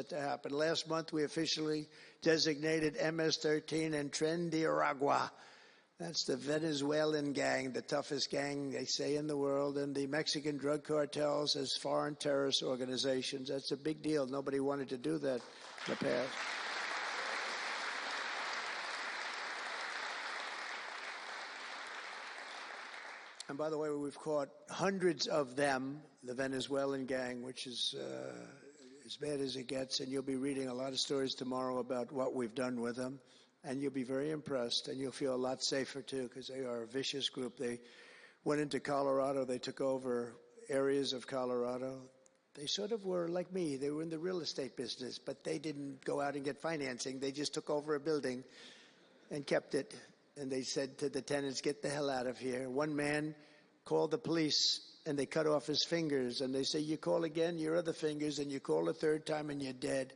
set to happen. Last month, we officially designated MS-13 and Tren de Aragua. That's the Venezuelan gang, the toughest gang, they say, in the world, and the Mexican drug cartels as foreign terrorist organizations. That's a big deal. Nobody wanted to do that in the past. And by the way, we've caught hundreds of them, the Venezuelan gang, which is as bad as it gets. And you'll be reading a lot of stories tomorrow about what we've done with them. And you'll be very impressed, and you'll feel a lot safer, too, because they are a vicious group. They went into Colorado. They took over areas of Colorado. They sort of were like me. They were in the real estate business, but they didn't go out and get financing. They just took over a building and kept it. And they said to the tenants, get the hell out of here. One man called the police, and they cut off his fingers. And they say, you call again, your other fingers, and you call a third time, and you're dead.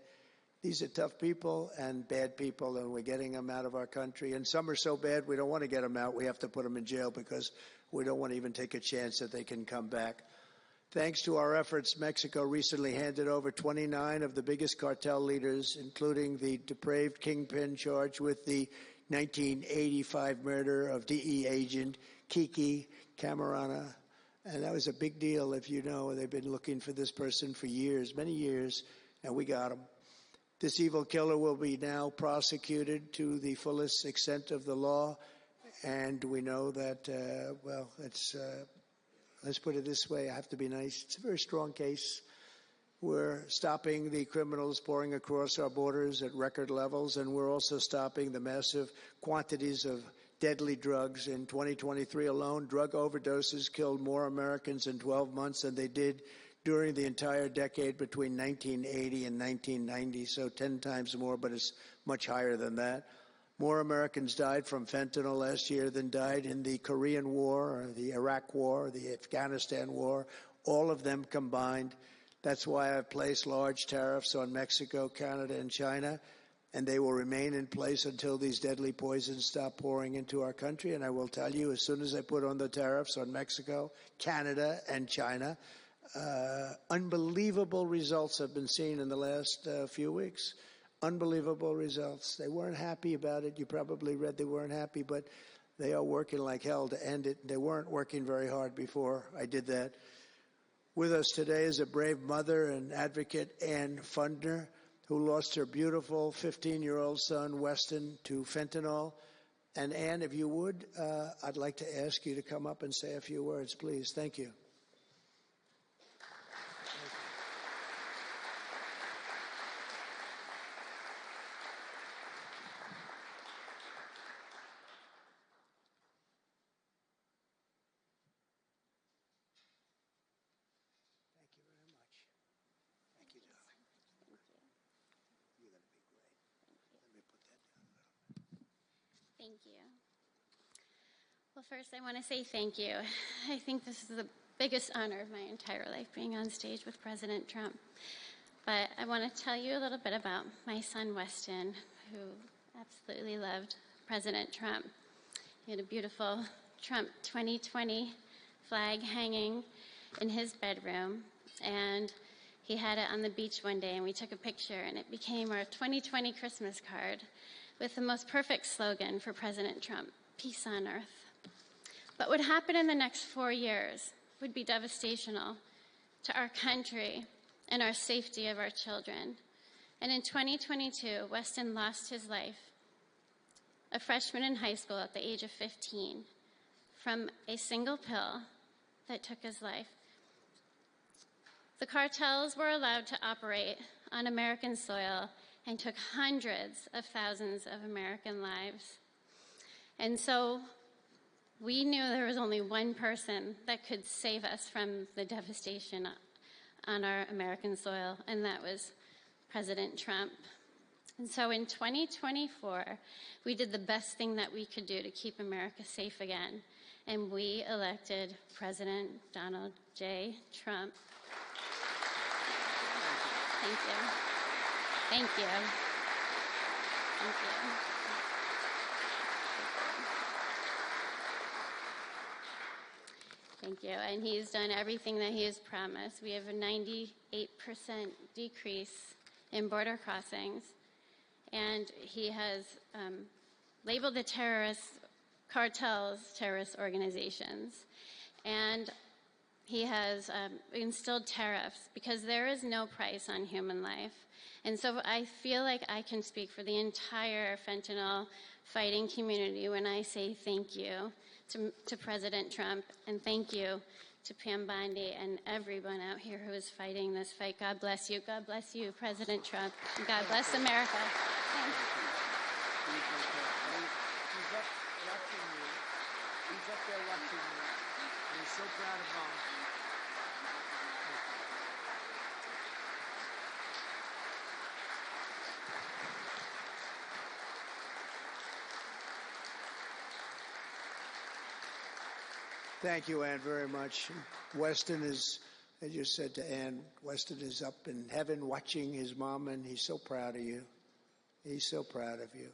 These are tough people and bad people, and we're getting them out of our country. And some are so bad, we don't want to get them out. We have to put them in jail because we don't want to even take a chance that they can come back. Thanks to our efforts, Mexico recently handed over 29 of the biggest cartel leaders, including the depraved kingpin charged with the 1985 murder of DE agent Kiki Camarena. And that was a big deal, if you know. They've been looking for this person for years, many years, and we got him. This evil killer will be now prosecuted to the fullest extent of the law. And we know that, let's put it this way, I have to be nice. It's a very strong case. We're stopping the criminals pouring across our borders at record levels, and we're also stopping the massive quantities of deadly drugs. In 2023 alone, drug overdoses killed more Americans in 12 months than they did during the entire decade between 1980 and 1990, so 10 times more, but it's much higher than that. More Americans died from fentanyl last year than died in the Korean War, or the Iraq War, or the Afghanistan War, all of them combined. That's why I've placed large tariffs on Mexico, Canada, and China, and they will remain in place until these deadly poisons stop pouring into our country. And I will tell you, as soon as I put on the tariffs on Mexico, Canada, and China, unbelievable results have been seen in the last few weeks. Unbelievable results. They weren't happy about it. You probably read they weren't happy, but they are working like hell to end it. They weren't working very hard before I did that. With us today is a brave mother and advocate, Ann Fundner, who lost her beautiful 15-year-old son, Weston, to fentanyl. And Ann, if you would, I'd like to ask you to come up and say a few words, please. Thank you. Thank you. Well, first I want to say thank you. I think this is the biggest honor of my entire life, being on stage with President Trump. But I want to tell you a little bit about my son, Weston, who absolutely loved President Trump. He had a beautiful Trump 2020 flag hanging in his bedroom, and he had it on the beach one day, and we took a picture, and it became our 2020 Christmas card with the most perfect slogan for President Trump, peace on earth. But what happened in the next 4 years would be devastational to our country and our safety of our children. And in 2022, Weston lost his life, a freshman in high school at the age of 15, from a single pill that took his life. The cartels were allowed to operate on American soil and took hundreds of thousands of American lives. And so we knew there was only one person that could save us from the devastation on our American soil, and that was President Trump. And so in 2024, we did the best thing that we could do to keep America safe again, and we elected President Donald J. Trump. Thank you. Thank you. Thank you. Thank you. And he's done everything that he has promised. We have a 98% decrease in border crossings. And he has labeled the terrorist cartels terrorist organizations. And he has instilled tariffs because there is no price on human life. And so I feel like I can speak for the entire fentanyl fighting community when I say thank you to President Trump, and thank you to Pam Bondi and everyone out here who is fighting this fight. God bless you. God bless you, President Trump. And God bless America. Thanks. He's up watching you. He's up there watching you. And he's so proud of Mom. Thank you, Ann, very much. Weston is, as you said to Ann, Weston is up in heaven watching his mom, and he's so proud of you. He's so proud of you.